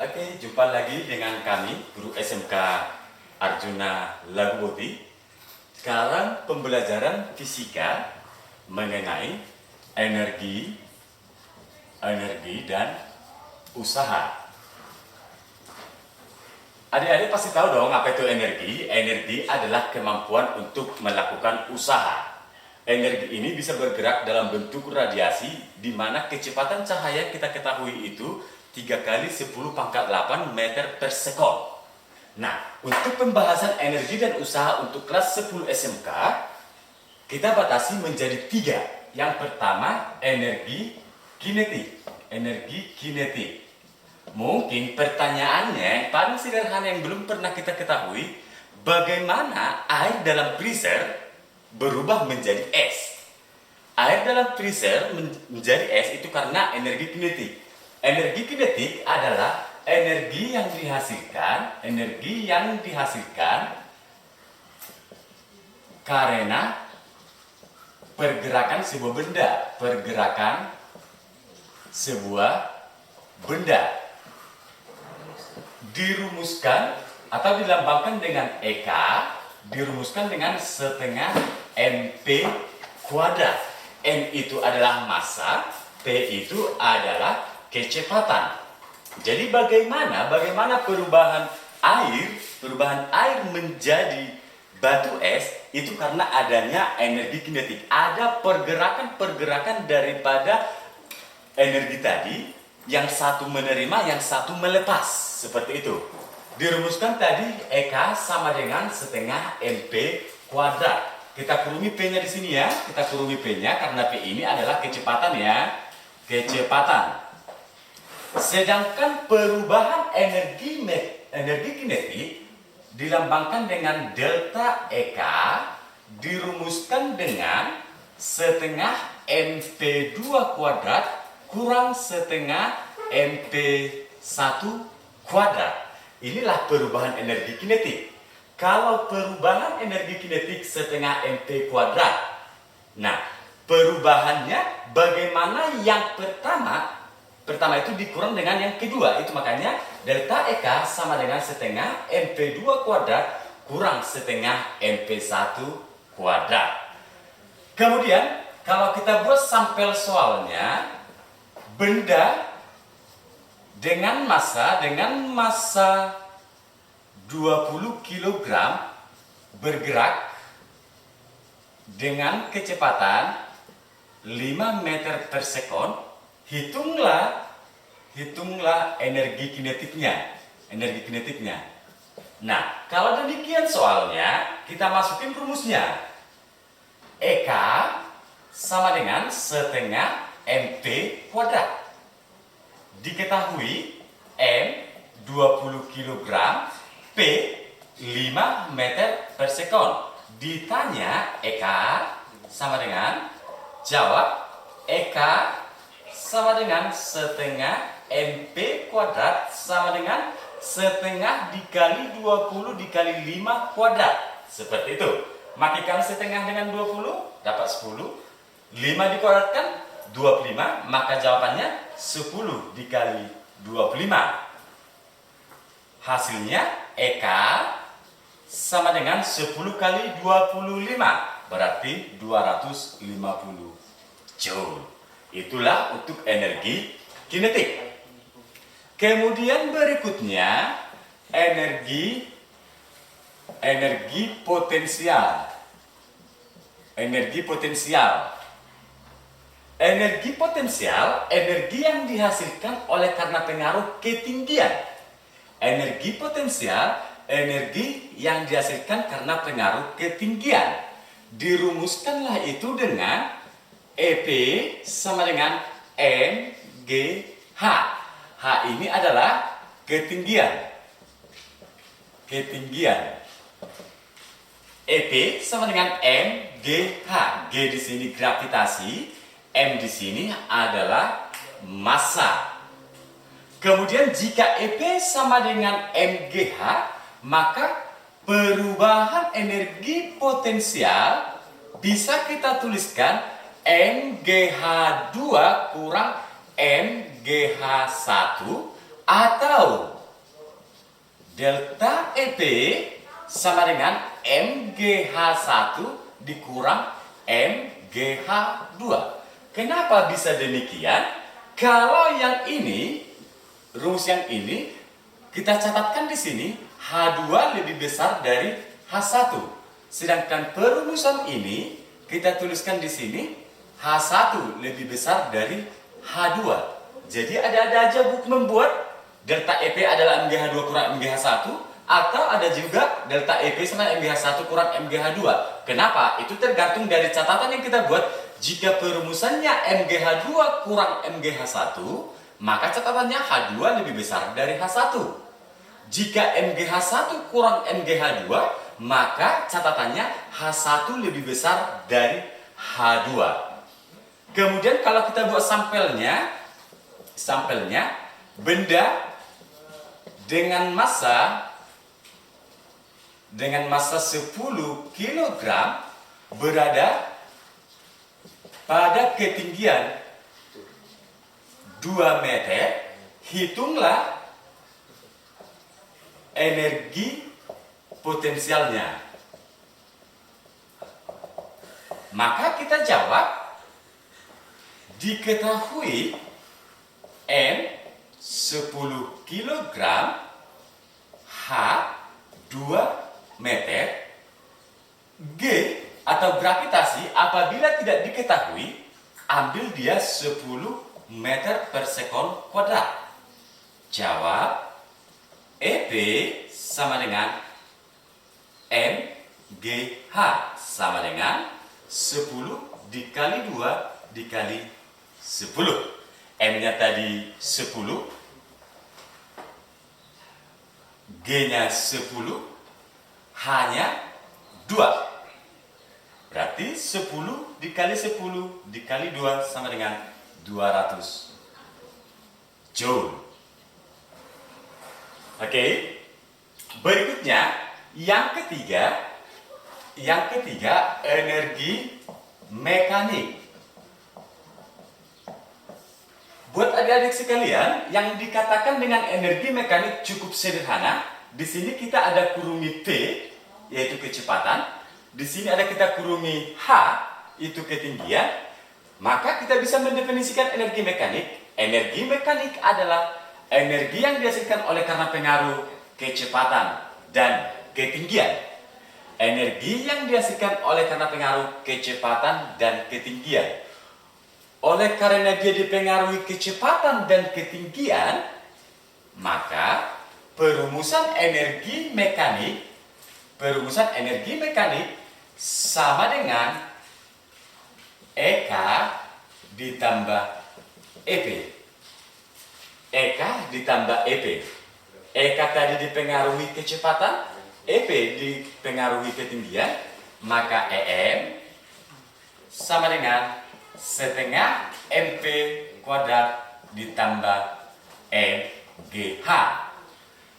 Oke, jumpa lagi dengan kami, Guru SMK Arjuna Laguboti. Sekarang pembelajaran fisika mengenai energi, dan usaha. Adik-adik pasti tahu dong apa itu energi. Energi adalah kemampuan untuk melakukan usaha. Energi ini bisa bergerak dalam bentuk radiasi, di mana kecepatan cahaya kita ketahui itu 3 kali 10 pangkat 8 meter per sekon. Nah, untuk pembahasan energi dan usaha untuk kelas 10 SMK, kita batasi menjadi 3. Yang pertama, energi kinetik. Energi kinetik. Mungkin pertanyaannya yang paling sederhana yang belum pernah kita ketahui, bagaimana air dalam freezer berubah menjadi es? Air dalam freezer menjadi es itu karena energi kinetik. Energi kinetik adalah energi yang dihasilkan karena pergerakan sebuah benda dirumuskan atau dilambangkan dengan EK, dirumuskan dengan setengah MP kuadrat. M itu adalah massa, P itu adalah kecepatan. Jadi bagaimana perubahan air menjadi batu es itu karena adanya energi kinetik. Ada pergerakan daripada energi tadi, yang satu menerima, yang satu melepas, seperti itu. Dirumuskan tadi EK sama dengan setengah MP kuadrat. Kita kurungi P-nya di sini ya. Kita kurungi P-nya karena P ini adalah kecepatan ya. Kecepatan. Sedangkan perubahan energi kinetik dilambangkan dengan delta EK, dirumuskan dengan setengah MP2 kuadrat kurang setengah MP1 kuadrat. Inilah perubahan energi kinetik. Kalau perubahan energi kinetik setengah MP kuadrat, nah perubahannya bagaimana? Yang pertama itu dikurang dengan yang kedua. Itu makanya delta EK sama dengan setengah MP2 kuadrat kurang setengah MP1 kuadrat. Kemudian kalau kita buat sampel soalnya, benda dengan massa 20 kg bergerak dengan kecepatan 5 meter per sekon. Hitunglah energi kinetiknya. Nah, kalau demikian soalnya, kita masukin rumusnya. EK sama dengan setengah MP kuadrat. Diketahui M 20 kg, P 5 meter per sekon. Ditanya EK sama dengan, jawab EK sama dengan setengah MP kuadrat sama dengan setengah dikali 20 dikali 5 kuadrat. Seperti itu. Makikan setengah dengan 20 dapat 10. 5 dikuadratkan 25, maka jawabannya 10 dikali 25. Hasilnya EK sama dengan 10 kali 25, berarti 250 Joule. Itulah untuk energi kinetik. Kemudian berikutnya energi potensial. Energi yang dihasilkan oleh karena pengaruh ketinggian. Energi potensial, energi yang dihasilkan karena pengaruh ketinggian. Dirumuskanlah itu dengan EP sama dengan MGH. H ini adalah ketinggian. EP sama dengan MGH. G di sini gravitasi, M di sini adalah massa. Kemudian jika EP sama dengan MGH, maka perubahan energi potensial bisa kita tuliskan MGH2 kurang MGH1 Atau delta EP sama dengan MGH1 dikurang MGH2. Kenapa bisa demikian? Kalau yang ini, rumus yang ini, kita catatkan di sini H2 lebih besar dari H1. Sedangkan perumusan ini kita tuliskan di sini H1 lebih besar dari H2. Jadi ada-ada aja membuat delta EP adalah MGH2 kurang MGH1, atau ada juga delta EP sama MGH1 kurang MGH2. Kenapa? Itu tergantung dari catatan yang kita buat. Jika perumusannya MGH2 kurang MGH1, maka catatannya H2 lebih besar dari H1. Jika MGH1 kurang MGH2, maka catatannya H1 lebih besar dari H2. Kemudian kalau kita buat sampelnya benda dengan massa 10 kg berada pada ketinggian 2 meter, hitunglah energi potensialnya. Maka kita jawab, diketahui M 10 kg, H 2 meter, G atau gravitasi apabila tidak diketahui, ambil dia 10 meter per sekon kuadrat. Jawab, EP sama dengan MGH sama dengan 10 dikali 2 dikali 10. M-nya tadi 10, G-nya 10, H-nya 2. Berarti 10 dikali 10 dikali 2 sama dengan 200 Joule. Oke. Berikutnya, yang ketiga energi mekanik. Buat adik-adik sekalian, yang dikatakan dengan energi mekanik cukup sederhana. Di sini kita ada kurungi P, yaitu kecepatan. Di sini ada kita kurungi H, itu ketinggian. Maka kita bisa mendefinisikan energi mekanik. Energi mekanik adalah energi yang dihasilkan oleh karena pengaruh kecepatan dan ketinggian. Energi yang dihasilkan oleh karena pengaruh kecepatan dan ketinggian. Oleh karena dia dipengaruhi kecepatan dan ketinggian, maka perumusan energi mekanik sama dengan EK ditambah EP. EK ditambah EP. EK tadi dipengaruhi kecepatan, EP dipengaruhi ketinggian, maka EM sama dengan setengah MP kuadrat ditambah MGH.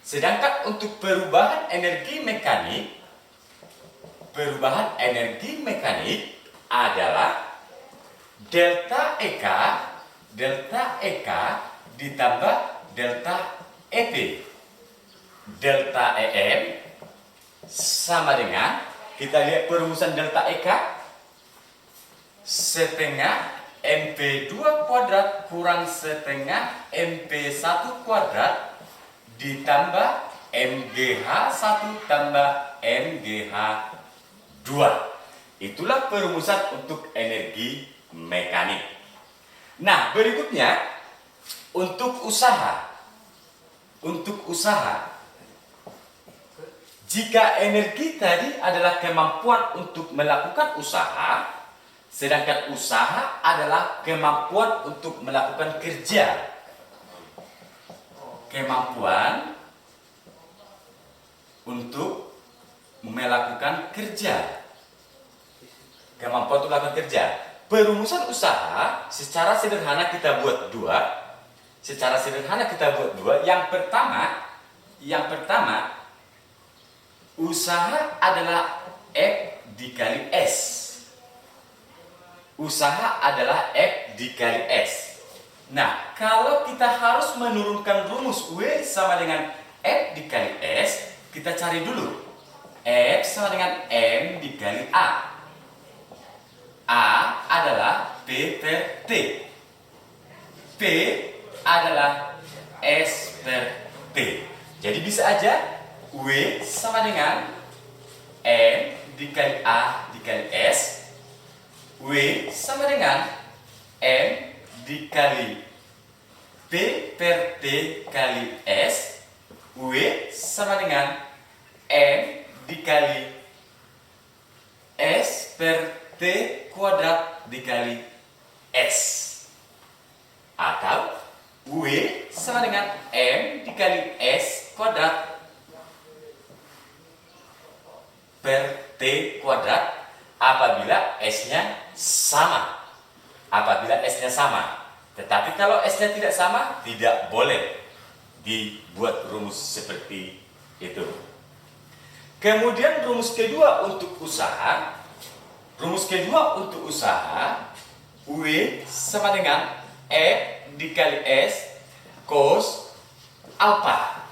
Sedangkan untuk perubahan energi mekanik adalah delta EK ditambah delta EP. Delta EM sama dengan, kita lihat perumusan delta EK, setengah MP2 kuadrat kurang setengah MP1 kuadrat ditambah MGH1 tambah MGH2. Itulah perumusan untuk energi mekanik. Nah, berikutnya untuk usaha. Jika energi tadi adalah kemampuan untuk melakukan usaha, sedangkan usaha adalah kemampuan untuk melakukan kerja. Kemampuan untuk melakukan kerja. Kemampuan untuk melakukan kerja. Perumusan usaha secara sederhana kita buat dua. Yang pertama, usaha adalah F dikali S. Nah, kalau kita harus menurunkan rumus W sama dengan F dikali S, kita cari dulu. F sama dengan M dikali A. A adalah P per T. P adalah S per T. Jadi bisa aja W sama dengan M dikali A dikali S. W sama dengan M dikali P per T kali S. W sama dengan M dikali S per T kuadrat dikali S. Atau W sama dengan M dikali S kuadrat per T kuadrat apabila S-nya sama. Apabila S-nya sama. Tetapi kalau S-nya tidak sama, tidak boleh dibuat rumus seperti itu. Kemudian rumus kedua untuk usaha. Rumus kedua untuk usaha, W sama dengan F dikali S cos alpha.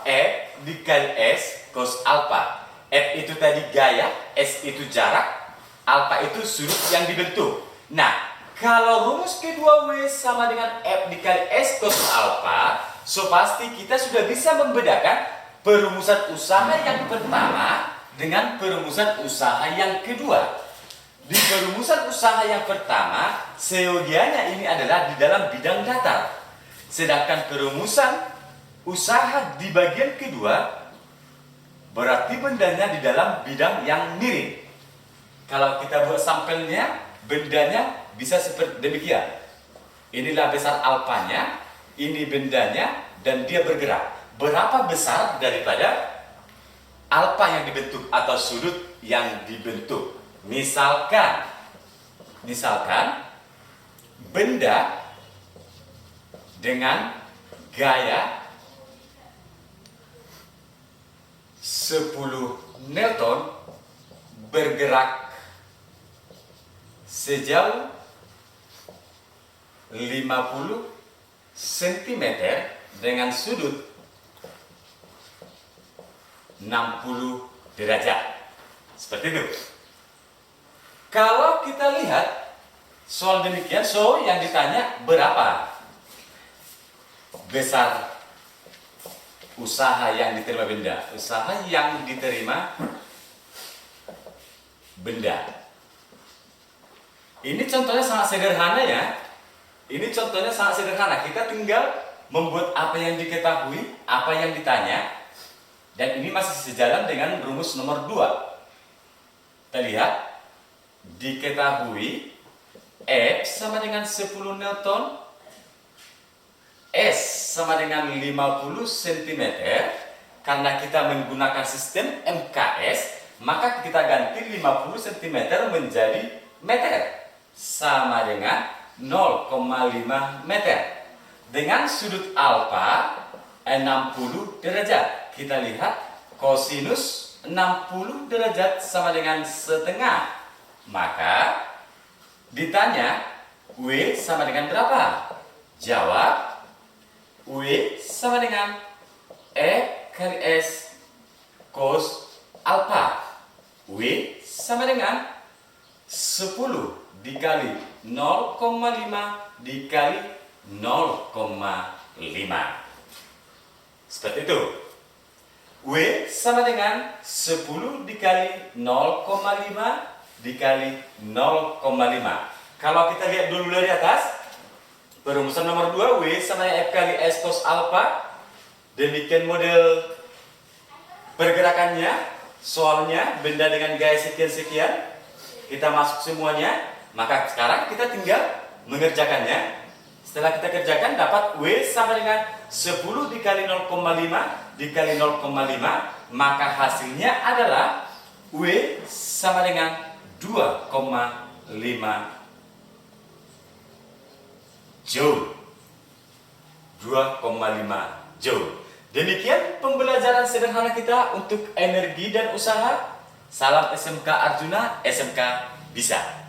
F dikali S cos alpha. F itu tadi gaya, S itu jarak, alpha itu sudut yang dibentuk. Nah, kalau rumus kedua W sama dengan F dikali S cos alpha, so pasti kita sudah bisa membedakan perumusan usaha yang pertama dengan perumusan usaha yang kedua. Di perumusan usaha yang pertama, seyogianya ini adalah di dalam bidang datar. Sedangkan perumusan usaha di bagian kedua, berarti bendanya di dalam bidang yang miring. Kalau kita buat sampelnya, bendanya bisa seperti demikian. Inilah besar alfanya, ini bendanya, dan dia bergerak. Berapa besar daripada alfa yang dibentuk atau sudut yang dibentuk? Misalkan benda dengan gaya 10 Newton bergerak sejauh 50 cm dengan sudut 60 derajat. Seperti itu. Kalau kita lihat soal demikian, so yang ditanya berapa besar usaha yang diterima benda? Usaha yang diterima benda. Ini contohnya sangat sederhana ya. Ini contohnya sangat sederhana. Kita tinggal membuat apa yang diketahui, apa yang ditanya. Dan ini masih sejalan dengan rumus nomor 2. Kita lihat. Diketahui F sama dengan 10 Newton, S sama dengan 50 cm. Karena kita menggunakan sistem MKS, maka kita ganti 50 cm menjadi meter, sama dengan 0,5 meter. Dengan sudut alfa 60 derajat. Kita lihat kosinus 60 derajat sama dengan setengah. Maka ditanya W sama dengan berapa? Jawab W sama dengan F kali S cos alpha. W sama dengan 10 dikali 0,5 dikali 0,5. Seperti itu. W sama dengan 10 dikali 0,5 dikali 0,5. Kalau kita lihat dulu dari atas, perumusan nomor 2, W sama F kali S cos alpha. Demikian model pergerakannya. Soalnya benda dengan gaya sekian-sekian. Kita masuk semuanya. Maka sekarang kita tinggal mengerjakannya. Setelah kita kerjakan, dapat W sama dengan 10 dikali 0,5 dikali 0,5. Maka hasilnya adalah W sama dengan 2,5 Joule. 2,5 Joule. Demikian pembelajaran sederhana kita untuk energi dan usaha. Salam SMK Arjuna, SMK bisa.